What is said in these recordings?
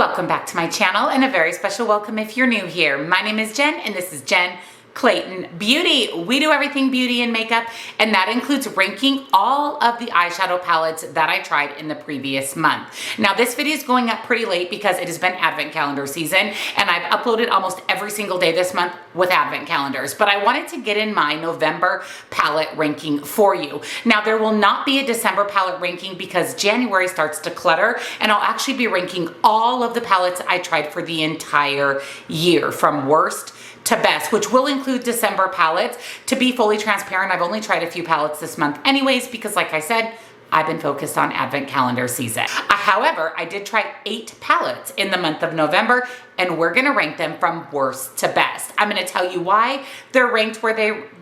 Welcome back to my channel, and a very special welcome if you're new here. My name is Jen, and this is Jen Clayton Beauty. We do everything beauty and makeup, and that includes ranking all of the eyeshadow palettes that I tried in the previous month. Now, this video is going up pretty late because it has been advent calendar season, and I've uploaded almost every single day this month with advent calendars, but I wanted to get in my November palette ranking for you. Now, there will not be a December palette ranking because January starts to clutter, and I'll actually be ranking all of the palettes I tried for the entire year from worst to best, which will include December palettes. To be fully transparent, I've only tried a few palettes this month anyways, because like I said, I've been focused on advent calendar season. However, I did try 8 palettes in the month of November, and we're gonna rank them from worst to best. I'm gonna tell you why they're ranked where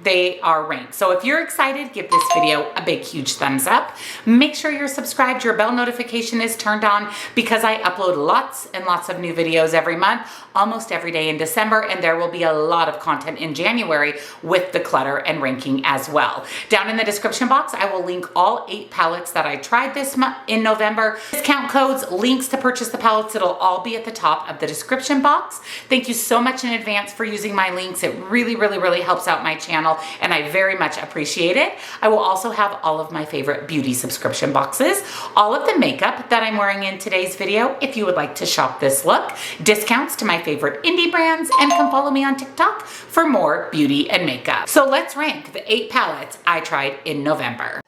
they are ranked. So if you're excited, give this video a big, huge thumbs up. Make sure you're subscribed, your bell notification is turned on, because I upload lots and lots of new videos every month, almost every day in December, and there will be a lot of content in January with the clutter and ranking as well. Down in the description box, I will link all 8 palettes that I tried this month in November. Discount codes, links to purchase the palettes, it'll all be at the top of the description box. Thank you so much in advance for using my links. It really, really, really helps out my channel, and I very much appreciate it. I will also have all of my favorite beauty subscription boxes, all of the makeup that I'm wearing in today's video if you would like to shop this look, discounts to my favorite indie brands, and come follow me on TikTok for more beauty and makeup. So let's rank the 8 palettes I tried in November.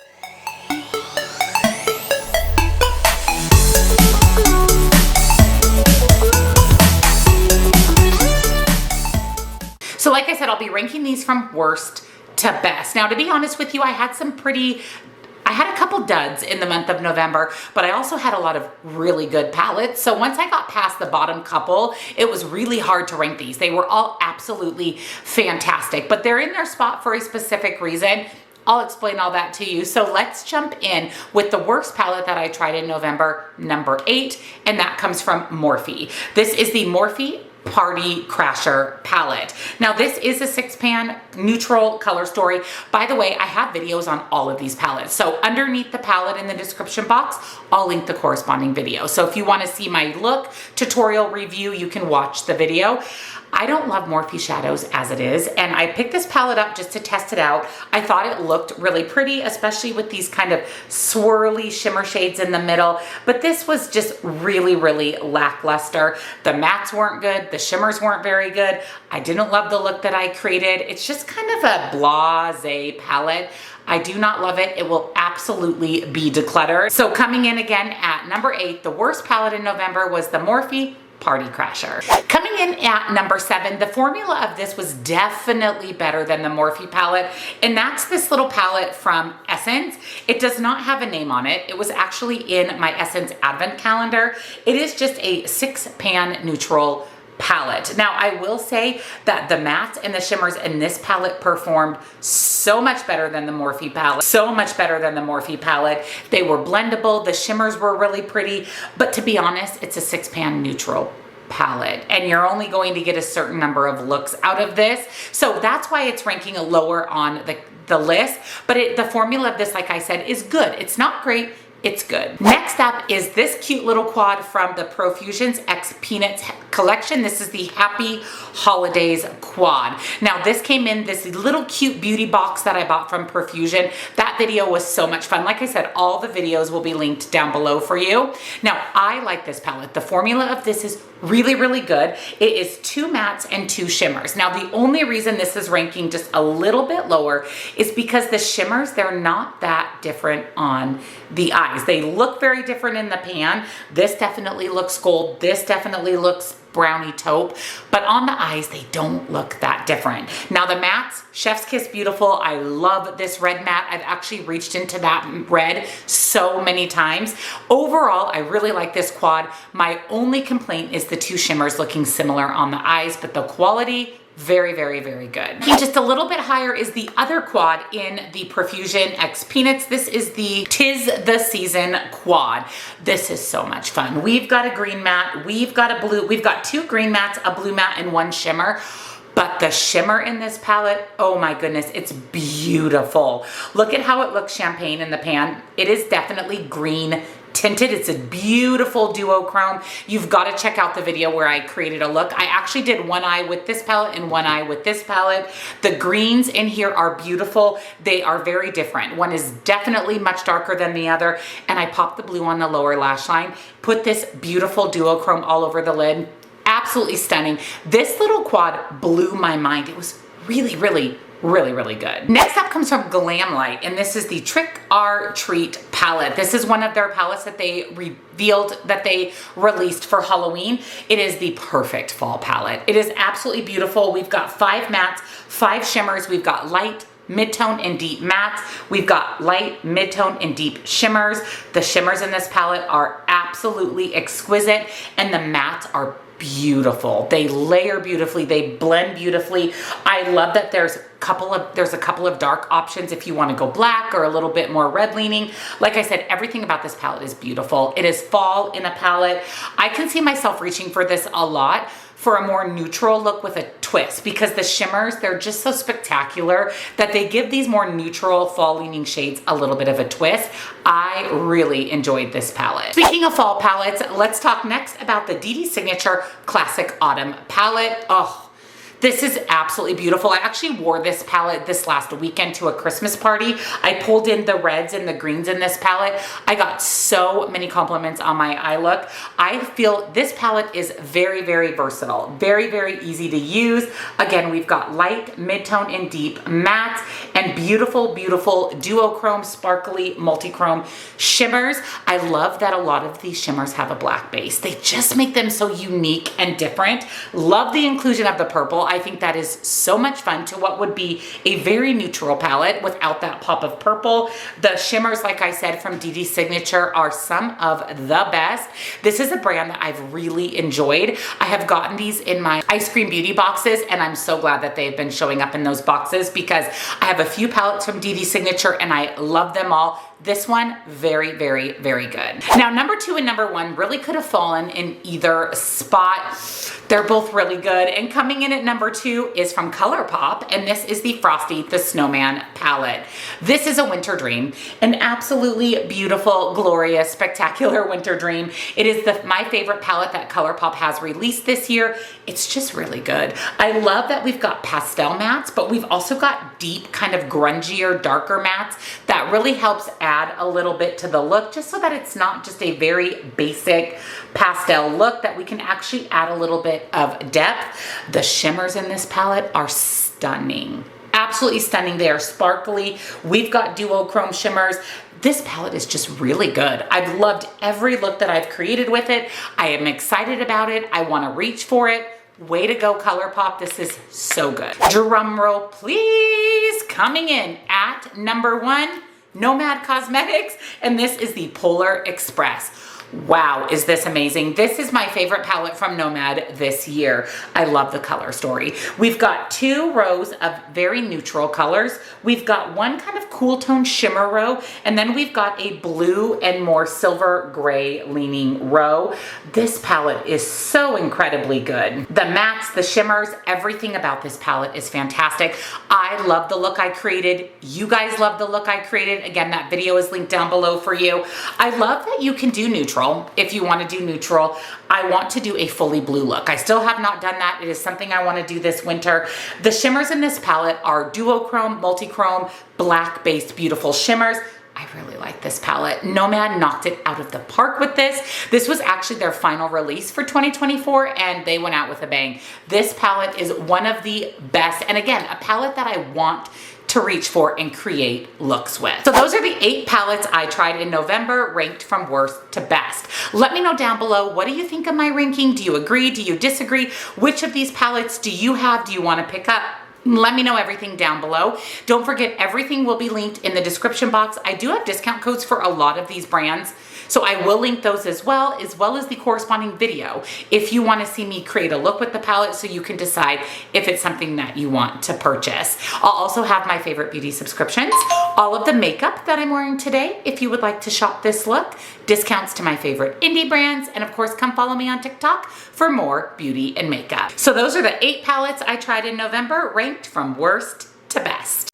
So like I said, I'll be ranking these from worst to best. Now, to be honest with you, I had a couple duds in the month of November, but I also had a lot of really good palettes. So once I got past the bottom couple, it was really hard to rank these. They were all absolutely fantastic, but they're in their spot for a specific reason. I'll explain all that to you. So let's jump in with the worst palette that I tried in November, number 8, and that comes from Morphe. This is the Morphe Party Crasher palette. Now, this is a 6-pan neutral color story. By the way, I have videos on all of these palettes. So underneath the palette in the description box, I'll link the corresponding video. So if you want to see my look tutorial review, you can watch the video. I don't love Morphe shadows as it is, and I picked this palette up just to test it out. I thought it looked really pretty, especially with these kind of swirly shimmer shades in the middle, but this was just really, really lackluster. The mattes weren't good, the shimmers weren't very good. I didn't love the look that I created. It's just kind of a blasé palette. I do not love it. It will absolutely be decluttered. So coming in again at number 8, the worst palette in November was the Morphe Party Crasher. Coming in at number 7, the formula of this was definitely better than the Morphe palette, and that's this little palette from Essence. It does not have a name on it. It was actually in my Essence advent calendar. It is just a 6-pan neutral palette. Now, I will say that the mattes and the shimmers in this palette performed so much better than the Morphe palette. So much better than the Morphe palette. They were blendable. The shimmers were really pretty. But to be honest, it's a 6-pan neutral palette, and you're only going to get a certain number of looks out of this. So that's why it's ranking lower on the list. But the formula of this, like I said, is good. It's not great. It's good. Next up is this cute little quad from the Profusion's X Peanuts collection. This is the Happy Holidays quad. Now, this came in this little cute beauty box that I bought from Profusion. That video was so much fun. Like I said, all the videos will be linked down below for you. Now, I like this palette. The formula of this is really, really good. It is 2 mattes and 2 shimmers. Now, the only reason this is ranking just a little bit lower is because the shimmers, they're not that different on the eyes. They look very different in the pan. This definitely looks gold. This definitely looks brownie taupe, but on the eyes, they don't look that different. Now, the mattes, Chef's Kiss Beautiful. I love this red matte. I've actually reached into that red so many times. Overall, I really like this quad. My only complaint is the 2 shimmers looking similar on the eyes, but the quality, very, very, very good. Just a little bit higher is the other quad in the Profusion X Peanuts. This is the 'Tis the Season quad. This is so much fun. We've got a green matte, we've got a blue, we've got 2 green mattes, a blue matte, and 1 shimmer. But the shimmer in this palette, oh my goodness, it's beautiful. Look at how it looks champagne in the pan. It is definitely green tinted. It's a beautiful duochrome. You've got to check out the video where I created a look. I actually did one eye with this palette and one eye with this palette. The greens in here are beautiful. They are very different. One is definitely much darker than the other, and I popped the blue on the lower lash line, put this beautiful duochrome all over the lid. Absolutely stunning. This little quad blew my mind. It was really, really, really, really good. Next up comes from Glamlite, and this is the Trick or Treat palette. This is one of their palettes that they revealed that they released for Halloween. It is the perfect fall palette. It is absolutely beautiful. We've got 5 mattes, 5 shimmers. We've got light, mid-tone, and deep mattes. We've got light, mid-tone, and deep shimmers. The shimmers in this palette are absolutely exquisite, and the mattes are beautiful. They layer beautifully, they blend beautifully. I love that there's a couple of dark options if you want to go black or a little bit more red leaning. Like I said, everything about this palette is beautiful. It is fall in a palette. I can see myself reaching for this a lot for a more neutral look with a twist, because the shimmers, they're just so spectacular that they give these more neutral fall leaning shades a little bit of a twist. I really enjoyed this palette. Speaking of fall palettes, let's talk next about the DD Signature Classic Autumn palette. Oh, this is absolutely beautiful. I actually wore this palette this last weekend to a Christmas party. I pulled in the reds and the greens in this palette. I got so many compliments on my eye look. I feel this palette is very, very versatile. Very, very easy to use. Again, we've got light, mid-tone, and deep mattes, and beautiful, beautiful duochrome, sparkly, multi-chrome shimmers. I love that a lot of these shimmers have a black base. They just make them so unique and different. Love the inclusion of the purple. I think that is so much fun to what would be a very neutral palette without that pop of purple. The shimmers, like I said, from DD Signature are some of the best. This is a brand that I've really enjoyed. I have gotten these in my Ice Cream Beauty boxes, and I'm so glad that they've been showing up in those boxes because I have a few palettes from DD Signature and I love them all. This one, very, very, very good. Now, number 2 and number 1 really could have fallen in either spot. They're both really good. And coming in at number 2 is from ColourPop, and this is the Frosty the Snowman palette. This is a winter dream, an absolutely beautiful, glorious, spectacular winter dream. It is my favorite palette that ColourPop has released this year. It's just really good. I love that we've got pastel mattes, but we've also got deep, kind of grungier, darker mattes that really helps add a little bit to the look, just so that it's not just a very basic pastel look, that we can actually add a little bit of depth. The shimmers in this palette are stunning. Absolutely stunning. They are sparkly. We've got duochrome shimmers. This palette is just really good. I've loved every look that I've created with it. I am excited about it. I want to reach for it. Way to go, ColourPop. This is so good. Drum roll, please. Coming in at number 1, Nomad Cosmetics, and this is the Polar Express. Wow, is this amazing? This is my favorite palette from Nomad this year. I love the color story. We've got 2 rows of very neutral colors. We've got one kind of cool tone shimmer row, and then we've got a blue and more silver gray leaning row. This palette is so incredibly good. The mattes, the shimmers, everything about this palette is fantastic. I love the look I created. You guys love the look I created. Again, that video is linked down below for you. I love that you can do neutral. If you want to do neutral, I want to do a fully blue look. I still have not done that. It is something I want to do this winter. The shimmers in this palette are duochrome, multi-chrome, black-based beautiful shimmers. I really like this palette. Nomad knocked it out of the park with this. This was actually their final release for 2024, and they went out with a bang. This palette is one of the best, and again, a palette that I want to reach for and create looks with. So those are the 8 palettes I tried in November, ranked from worst to best. Let me know down below, what do you think of my ranking? Do you agree? Do you disagree? Which of these palettes do you have? Do you want to pick up? Let me know everything down below. Don't forget, everything will be linked in the description box. I do have discount codes for a lot of these brands, so I will link those as well as the corresponding video if you want to see me create a look with the palette, so you can decide if it's something that you want to purchase. I'll also have my favorite beauty subscriptions, all of the makeup that I'm wearing today if you would like to shop this look, discounts to my favorite indie brands, and of course, come follow me on TikTok for more beauty and makeup. So those are the 8 palettes I tried in November, ranked from worst to best.